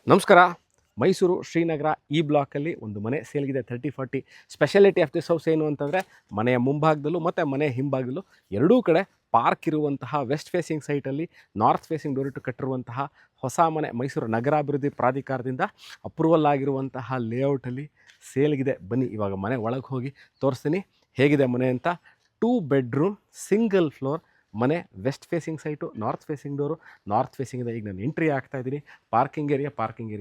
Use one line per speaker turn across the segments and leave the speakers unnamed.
ನಮಸ್ಕಾರ. ಮೈಸೂರು ಶ್ರೀನಗರ ಈ ಬ್ಲಾಕಲ್ಲಿ ಒಂದು ಮನೆ ಸೇಲ್ಗಿದೆ 30-40. ಸ್ಪೆಷಾಲಿಟಿ ಆಫ್ ದಿಸ್ ಹೌಸ್ ಏನು ಅಂತಂದರೆ ಮನೆಯ ಮುಂಭಾಗದಲ್ಲೂ ಮತ್ತು ಮನೆಯ ಹಿಂಭಾಗದಲ್ಲೂ ಎರಡೂ ಕಡೆ ಪಾರ್ಕ್ ಇರುವಂತಹ ವೆಸ್ಟ್ ಫೇಸಿಂಗ್ ಸೈಟಲ್ಲಿ ನಾರ್ತ್ ಫೇಸಿಂಗ್ ಡೋರ್ ಇಟ್ಟು ಕಟ್ಟಿರುವಂತಹ ಹೊಸ ಮನೆ. ಮೈಸೂರು ನಗರಾಭಿವೃದ್ಧಿ ಪ್ರಾಧಿಕಾರದಿಂದ ಅಪ್ರೂವಲ್ ಆಗಿರುವಂತಹ ಲೇಔಟಲ್ಲಿ ಸೇಲ್ಗಿದೆ. ಬನ್ನಿ ಇವಾಗ ಮನೆ ಒಳಗೆ ಹೋಗಿ ತೋರಿಸ್ತೀನಿ ಹೇಗಿದೆ ಮನೆ ಅಂತ. 2 ಬೆಡ್ರೂಮ್ ಸಿಂಗಲ್ ಫ್ಲೋರ್ ಮನೆ, west facing site, north facing door. North ಫೇಸಿಂಗಿಂದ ಈಗ ನಾನು ಎಂಟ್ರಿ ಆಗ್ತಾಯಿದ್ದೀನಿ. ಪಾರ್ಕಿಂಗ್ ಏರಿಯಾ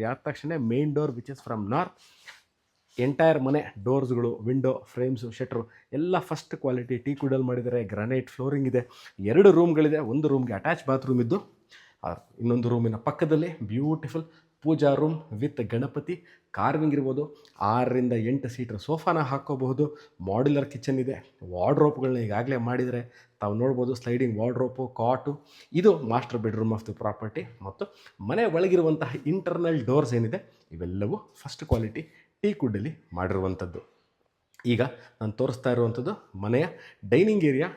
ಆದ ತಕ್ಷಣ main door which is from north. Entire ಮನೆ ಡೋರ್ಸ್ಗಳು, ವಿಂಡೋ ಫ್ರೇಮ್ಸು, ಶಟ್ರು ಎಲ್ಲ ಫಸ್ಟ್ ಕ್ವಾಲಿಟಿ ಟೀಕ್ ವುಡಲ್ಲಿ ಮಾಡಿದ್ದಾರೆ. ಗ್ರಾನೈಟ್ ಫ್ಲೋರಿಂಗ್ ಇದೆ. 2 ರೂಮ್ಗಳಿದೆ. ಒಂದು ರೂಮ್ಗೆ ಅಟ್ಯಾಚ್ ಬಾತ್ರೂಮ್ ಇದ್ದು ಇನ್ನೊಂದು ರೂಮಿನ ಪಕ್ಕದಲ್ಲಿ beautiful pooja room with Ganapati carving ಇರ್ಬೋದು. 6ರಿಂದ 8 ಸೀಟರ್ ಸೋಫಾನ ಹಾಕ್ಕೋಬಹುದು. ಮಾಡ್ಯುಲರ್ ಕಿಚನ್ ಇದೆ. ವಾರ್ಡ್ರೋಪ್ಗಳನ್ನ ಈಗಾಗಲೇ ಮಾಡಿದರೆ ತಾವು ನೋಡ್ಬೋದು. ಸ್ಲೈಡಿಂಗ್ ವಾರ್ಡ್ರೋಪು, ಕಾಟು. ಇದು master bedroom of the property. ಮತ್ತು ಮನೆ ಒಳಗಿರುವಂತಹ ಇಂಟರ್ನಲ್ ಡೋರ್ಸ್ ಏನಿದೆ ಇವೆಲ್ಲವೂ ಫಸ್ಟ್ ಕ್ವಾಲಿಟಿ ಟೀಕ್ ವುಡ್ಡಲ್ಲಿ ಮಾಡಿರುವಂಥದ್ದು. ಈಗ ನಾನು ತೋರಿಸ್ತಾ ಇರುವಂಥದ್ದು ಮನೆಯ ಡೈನಿಂಗ್ ಏರಿಯಾ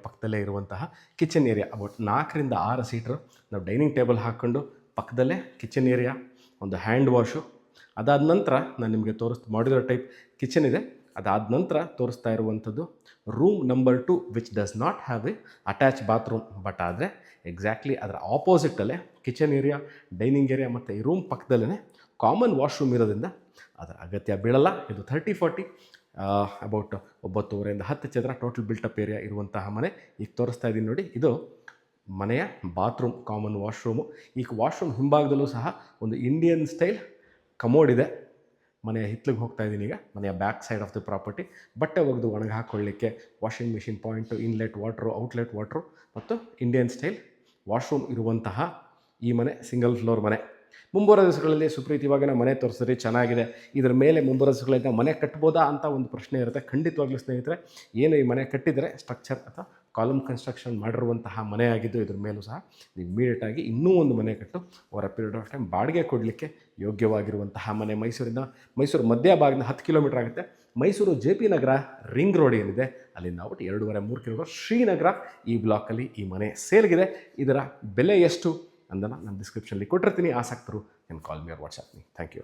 ಪಕ್ಕದಲ್ಲೇ ಇರುವಂತಹ ಕಿಚನ್ ಏರಿಯಾ. ಅಬೌಟ್ 4ರಿಂದ 6 ಸೀಟ್ರು. ನಾವು ಡೈನಿಂಗ್ ಟೇಬಲ್ ಹಾಕ್ಕೊಂಡು ಪಕ್ಕದಲ್ಲೇ ಕಿಚನ್ ಏರಿಯಾ, ಒಂದು ಹ್ಯಾಂಡ್ ವಾಶು. ಅದಾದ ನಂತರ ನಾನು ನಿಮಗೆ ಮಾಡ್ಯುಲರ್ ಟೈಪ್ ಕಿಚನ್ ಇದೆ. ಅದಾದ ನಂತರ ತೋರಿಸ್ತಾ ಇರುವಂಥದ್ದು room number 2 which does not have A attach bathroom. But ಆದರೆ ಎಕ್ಸಾಕ್ಟ್ಲಿ ಅದರ ಆಪೋಸಿಟಲ್ಲೇ ಕಿಚನ್ ಏರಿಯಾ, ಡೈನಿಂಗ್ ಏರಿಯಾ ಮತ್ತು ಈ ರೂಮ್ ಪಕ್ಕದಲ್ಲೇ ಕಾಮನ್ ವಾಶ್ರೂಮ್ ಇರೋದ್ರಿಂದ ಅದರ ಅಗತ್ಯ ಬೀಳಲ್ಲ. ಇದು 30-40 ಅಬೌಟ್ 9.5ರಿಂದ 10 ಚದರ ಟೋಟಲ್ ಬಿಲ್ಟಪ್ ಏರಿಯಾ ಇರುವಂತಹ ಮನೆ. ಈಗ ತೋರಿಸ್ತಾ ಇದ್ದೀನಿ ನೋಡಿ, ಇದು ಮನೆಯ ಬಾತ್ರೂಮ್, ಕಾಮನ್ ವಾಶ್ರೂಮು. ಈ ವಾಶ್ರೂಮ್ ಹಿಂಭಾಗದಲ್ಲೂ ಸಹ ಒಂದು ಇಂಡಿಯನ್ ಸ್ಟೈಲ್ ಕಮೋಡ್ ಇದೆ. ಮನೆಯ ಹಿತ್ಲಿಗೆ ಹೋಗ್ತಾ ಇದ್ದೀನಿ ಈಗ. ಮನೆಯ back side of the property. ಬಟ್ಟೆ ಒಗೆದು ಒಣಗಿ ಹಾಕ್ಕೊಳ್ಳಿಕ್ಕೆ washing machine point, inlet water, outlet water ಮತ್ತು ಇಂಡಿಯನ್ ಸ್ಟೈಲ್ ವಾಶ್ರೂಮ್ ಇರುವಂತಹ ಈ ಮನೆ ಸಿಂಗಲ್ ಫ್ಲೋರ್ ಮನೆ. ಮುಂಬರುವ ದಿವಸಗಳಲ್ಲಿ ಸುಪ್ರೀತ್ ಇವಾಗ ಮನೆ ತೋರಿಸಿದ್ರಿ, ಚೆನ್ನಾಗಿದೆ. ಇದರ ಮೇಲೆ ಮುಂಬರುವ ದಿವಸಗಳಿಂದ ಮನೆ ಕಟ್ಬೋದಾ ಅಂತ ಒಂದು ಪ್ರಶ್ನೆ ಇರುತ್ತೆ. ಖಂಡಿತವಾಗ್ಲೂ ಸ್ನೇಹಿತರೆ, ಏನು ಈ ಮನೆ ಕಟ್ಟಿದರೆ ಸ್ಟ್ರಕ್ಚರ್ ಅಥವಾ ಕಾಲಮ್ ಕನ್ಸ್ಟ್ರಕ್ಷನ್ ಮಾಡಿರುವಂತಹ ಮನೆ ಆಗಿದ್ದು ಇದ್ರ ಮೇಲೂ ಸಹ ಇಮಿಡಿಯೇಟಾಗಿ ಇನ್ನೂ ಒಂದು ಮನೆ ಕಟ್ಟು ಅವರ ಪೀರಿಯಡ್ ಆಫ್ ಟೈಮ್ ಬಾಡಿಗೆ ಕೊಡಲಿಕ್ಕೆ ಯೋಗ್ಯವಾಗಿರುವಂತಹ ಮನೆ. ಮೈಸೂರು ಮಧ್ಯ ಭಾಗದಿಂದ 10 ಕಿಲೋಮೀಟರ್ ಆಗುತ್ತೆ. ಮೈಸೂರು JP ನಗರ ರಿಂಗ್ ರೋಡ್ ಏನಿದೆ ಅಲ್ಲಿಂದ ಆಗ್ಬಿಟ್ಟು 2.5-3 ಕಿಲೋಮೀಟರ್ ಶ್ರೀನಗರ ಈ ಬ್ಲಾಕಲ್ಲಿ ಈ ಮನೆ ಸೇಲ್ಗಿದೆ. ಇದರ ಬೆಲೆ ಎಷ್ಟು ಅಂದನ್ನು ನಾನು ಡಿಸ್ಕ್ರಿಪ್ಷನಲ್ಲಿ ಕೊಟ್ಟಿರ್ತೀನಿ. ಆಸಕ್ತರು can call me or WhatsApp me. Thank you.